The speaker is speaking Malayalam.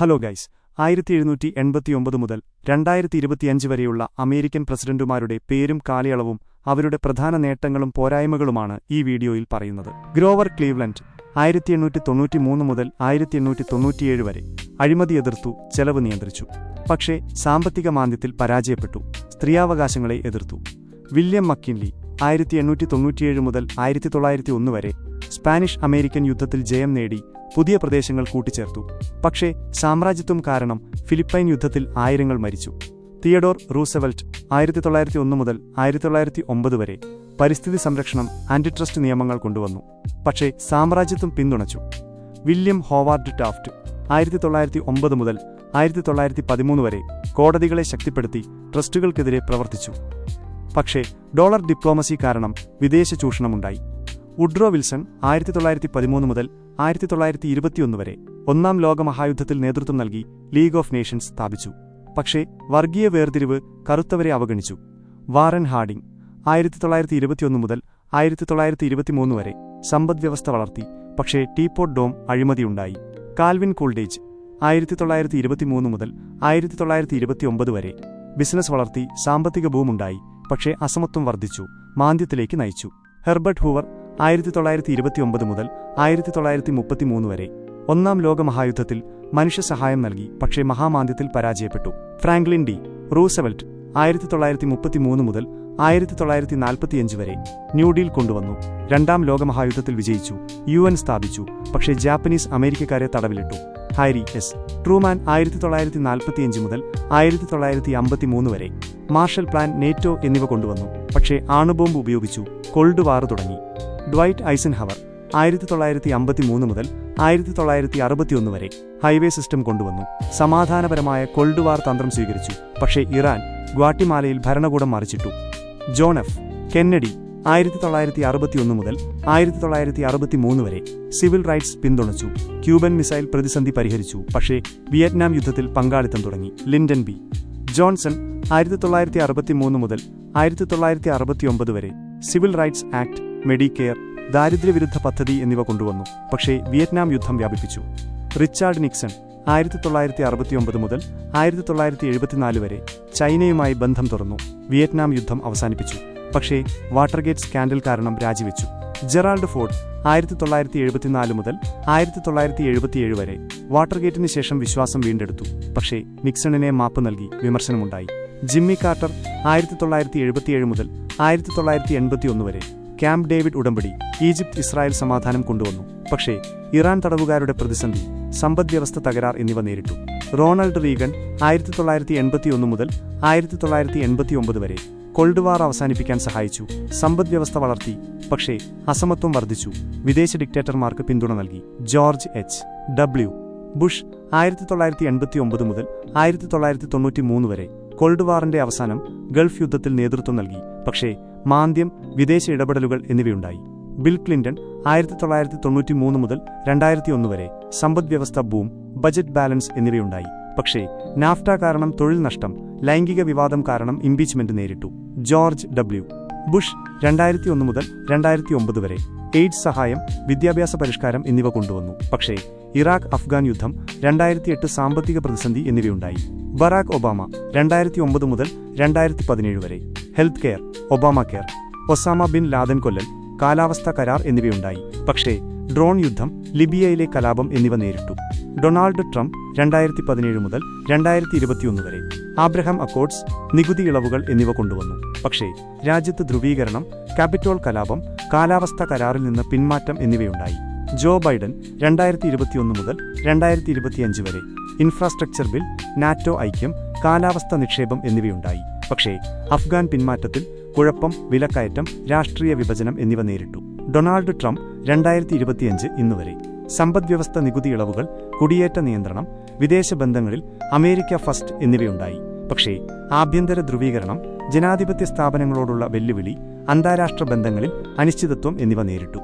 ഹലോ ഗൈസ് 1789 മുതൽ 2025 വരെയുള്ള അമേരിക്കൻ പ്രസിഡന്റുമാരുടെ പേരും കാലയളവും അവരുടെ പ്രധാന നേട്ടങ്ങളും പോരായ്മകളുമാണ് ഈ വീഡിയോയിൽ പറയുന്നത്. ഗ്രോവർ ക്ലീവ്ലൻഡ് 1893 മുതൽ 1897 വരെ അഴിമതി എതിർത്തു, ചെലവ് നിയന്ത്രിച്ചു. പക്ഷേ സാമ്പത്തിക മാന്ദ്യത്തിൽ പരാജയപ്പെട്ടു. സ്ത്രീയാവകാശങ്ങളെ എതിർത്തു. വില്യം മക്കിൻലി 1897 മുതൽ 1901 വരെ സ്പാനിഷ് അമേരിക്കൻ യുദ്ധത്തിൽ ജയം നേടി പുതിയ പ്രദേശങ്ങൾ കൂട്ടിച്ചേർത്തു. പക്ഷേ സാമ്രാജ്യത്വം കാരണം ഫിലിപ്പൈൻ യുദ്ധത്തിൽ ആയിരങ്ങൾ മരിച്ചു. തിയഡോർ റൂസവെൽറ്റ് 1901 മുതൽ 1909 വരെ പരിസ്ഥിതി സംരക്ഷണം, ആന്റിട്രസ്റ്റ് നിയമങ്ങൾ കൊണ്ടുവന്നു. പക്ഷേ സാമ്രാജ്യത്വം പിന്തുണച്ചു. വില്യം ഹോവാർഡ് ടാഫ്റ്റ് 1909 മുതൽ 1913 വരെ കോടതികളെ ശക്തിപ്പെടുത്തി ട്രസ്റ്റുകൾക്കെതിരെ പ്രവർത്തിച്ചു. പക്ഷേ ഡോളർ ഡിപ്ലോമസി കാരണം വിദേശ ചൂഷണമുണ്ടായി. വുഡ്രോ വിൽസൺ 1913 മുതൽ 1921 വരെ ഒന്നാം ലോകമഹായുദ്ധത്തിൽ നേതൃത്വം നൽകി ലീഗ് ഓഫ് നേഷൻസ് സ്ഥാപിച്ചു. പക്ഷേ വർഗീയ വേർതിരിവ് കറുത്തവരെ അവഗണിച്ചു. വാറൻ ഹാർഡിംഗ് 1921 മുതൽ 1923 വരെ സമ്പദ്വ്യവസ്ഥ വളർത്തി. പക്ഷേ ടീപോട്ട് ഡോം അഴിമതിയുണ്ടായി. കാൽവിൻ കൂൾഡേജ് 1923 മുതൽ 1929 വരെ ബിസിനസ് വളർത്തി, സാമ്പത്തിക ബൂമുണ്ടായി. പക്ഷേ അസമത്വം വർദ്ധിച്ചു, മാന്ദ്യത്തിലേക്ക് നയിച്ചു. ഹെർബർട്ട് ഹൂവർ 1929 മുതൽ 1933 വരെ ഒന്നാം ലോകമഹായുദ്ധത്തിൽ മനുഷ്യസഹായം നൽകി. പക്ഷേ മഹാമാന്ദ്യത്തിൽ പരാജയപ്പെട്ടു. ഫ്രാങ്ക്ലിൻ ഡി റൂസവെൽറ്റ് 1933 മുതൽ 1945 വരെ ന്യൂഡീൽ കൊണ്ടുവന്നു. രണ്ടാം ലോകമഹായുദ്ധത്തിൽ വിജയിച്ചു. UN സ്ഥാപിച്ചു. പക്ഷേ ജാപ്പനീസ് അമേരിക്കക്കാരെ തടവിലിട്ടു. ഹാരി എസ് ട്രൂമാൻ 1945 മുതൽ 1953 വരെ മാർഷൽ പ്ലാൻ, നേറ്റോ എന്നിവ കൊണ്ടുവന്നു. പക്ഷേ ആണുബോംബ് ഉപയോഗിച്ചു. കോൾഡ് വാർ തുടങ്ങി. ഡ്വൈറ്റ് ഐസൻഹവർ 1953 മുതൽ 1961 വരെ ഹൈവേ സിസ്റ്റം കൊണ്ടുവന്നു. സമാധാനപരമായ കോൾഡ് വാർ തന്ത്രം സ്വീകരിച്ചു. പക്ഷേ ഇറാൻ ഗ്വാട്ടിമാലയിൽ ഭരണകൂടം മറിച്ചിട്ടു. ജോൺ എഫ് കെന്നഡി 1961 മുതൽ 1963 വരെ സിവിൽ റൈറ്റ്സ് പിന്തുണച്ചു. ക്യൂബൻ മിസൈൽ പ്രതിസന്ധി പരിഹരിച്ചു. പക്ഷേ വിയറ്റ്നാം യുദ്ധത്തിൽ പങ്കാളിത്തം തുടങ്ങി. ലിൻഡൻ ബി ജോൺസൺ 1963 മുതൽ 1969 വരെ സിവിൽ റൈറ്റ്സ് ആക്ട്, മെഡിക്കെയർ, ദാരിദ്ര്യവിരുദ്ധ പദ്ധതി എന്നിവ കൊണ്ടുവന്നു. പക്ഷേ വിയറ്റ്നാം യുദ്ധം വ്യാപിപ്പിച്ചു. റിച്ചാർഡ് നിക്സൺ 1969 മുതൽ 1974 വരെ ചൈനയുമായി ബന്ധം തുറന്നു. വിയറ്റ്നാം യുദ്ധം അവസാനിപ്പിച്ചു. പക്ഷേ വാട്ടർഗേറ്റ് സ്കാൻഡൽ കാരണം രാജിവെച്ചു. ജെറാൾഡ് ഫോർഡ് 1974 മുതൽ 1977 വരെ വാട്ടർഗേറ്റിന് ശേഷം വിശ്വാസം വീണ്ടെടുത്തു. പക്ഷേ നിക്സണിനെ മാപ്പ് നൽകി. വിമർശനമുണ്ടായി. ജിമ്മി കാർട്ടർ 1977 മുതൽ 1981 വരെ ക്യാമ്പ് ഡേവിഡ് ഉടമ്പടി, ഈജിപ്ത് ഇസ്രായേൽ സമാധാനം കൊണ്ടുവന്നു. പക്ഷേ ഇറാൻ തടവുകാരുടെ പ്രതിസന്ധി, സമ്പദ്വ്യവസ്ഥ തകരാർ എന്നിവ നേരിട്ടു. റോണൾഡ് റീഗൻ 1981 മുതൽ 1989 വരെ കോൾഡ് വാർ അവസാനിപ്പിക്കാൻ സഹായിച്ചു. സമ്പദ്വ്യവസ്ഥ വളർത്തി. പക്ഷേ അസമത്വം വർദ്ധിച്ചു. വിദേശ ഡിക്റ്റേറ്റർമാർക്ക് പിന്തുണ നൽകി. George H.W. ബുഷ് 1989 മുതൽ 1993 വരെ കോൾഡ് വാറിന്റെ അവസാനം ഗൾഫ് യുദ്ധത്തിൽ നേതൃത്വം നൽകി. പക്ഷേ മാന്ദ്യം, വിദേശ ഇടപെടലുകൾ എന്നിവയുണ്ടായി. ബിൽ ക്ലിന്റൺ 1993 മുതൽ 2001 വരെ സമ്പദ്വ്യവസ്ഥ ബൂം, ബജറ്റ് ബാലൻസ് എന്നിവയുണ്ടായി. പക്ഷേ നാഫ്റ്റ കാരണം തൊഴിൽ നഷ്ടം, ലൈംഗിക വിവാദം കാരണം ഇംപീച്ച്മെന്റ് നേരിട്ടു. George W. ബുഷ് 2001 മുതൽ 2009 വരെ എയ്ഡ്സ് സഹായം, വിദ്യാഭ്യാസ പരിഷ്കാരം എന്നിവ കൊണ്ടുവന്നു. പക്ഷേ ഇറാഖ് അഫ്ഗാൻ യുദ്ധം, 2008 സാമ്പത്തിക പ്രതിസന്ധി എന്നിവയുണ്ടായി. ബറാക് ഒബാമ 2009 മുതൽ 2017 വരെ health care, Obama care, Osama bin Laden കൊല്ലൽ, കാലാവസ്ഥാ കരാർ എന്നിവയുണ്ടായി. പക്ഷേ ഡ്രോൺ യുദ്ധം, ലിബിയയിലെ കലാപം എന്നിവ നേരിട്ടു. ഡൊണാൾഡ് ട്രംപ് 2017 മുതൽ 2021 വരെ ആബ്രഹാം അക്കോർഡ്സ്, നികുതി ഇളവുകൾ എന്നിവ കൊണ്ടുവന്നു. പക്ഷേ രാജ്യത്ത് ധ്രുവീകരണം, ക്യാപിറ്റോൾ കലാപം, കാലാവസ്ഥാ കരാറിൽ നിന്ന് പിന്മാറ്റം എന്നിവയുണ്ടായി. ജോ ബൈഡൻ 2021 മുതൽ 2025 വരെ ഇൻഫ്രാസ്ട്രക്ചർ ബിൽ, നാറ്റോ ഐക്യം, കാലാവസ്ഥ നിക്ഷേപം എന്നിവയുണ്ടായി. പക്ഷേ അഫ്ഗാൻ പിന്മാറ്റത്തിൽ കുഴപ്പം, വിലക്കയറ്റം, രാഷ്ട്രീയ വിഭജനം എന്നിവ നേരിട്ടു. ഡൊണാൾഡ് ട്രംപ് 2025 ഇന്നുവരെ സമ്പദ്വ്യവസ്ഥ, നികുതി ഇളവുകൾ, കുടിയേറ്റ നിയന്ത്രണം, വിദേശ ബന്ധങ്ങളിൽ അമേരിക്ക ഫസ്റ്റ് എന്നിവയുണ്ടായി. പക്ഷേ ആഭ്യന്തര ധ്രുവീകരണം, ജനാധിപത്യ സ്ഥാപനങ്ങളോടുള്ള വെല്ലുവിളി, അന്താരാഷ്ട്ര ബന്ധങ്ങളിൽ അനിശ്ചിതത്വം എന്നിവ നേരിട്ടു.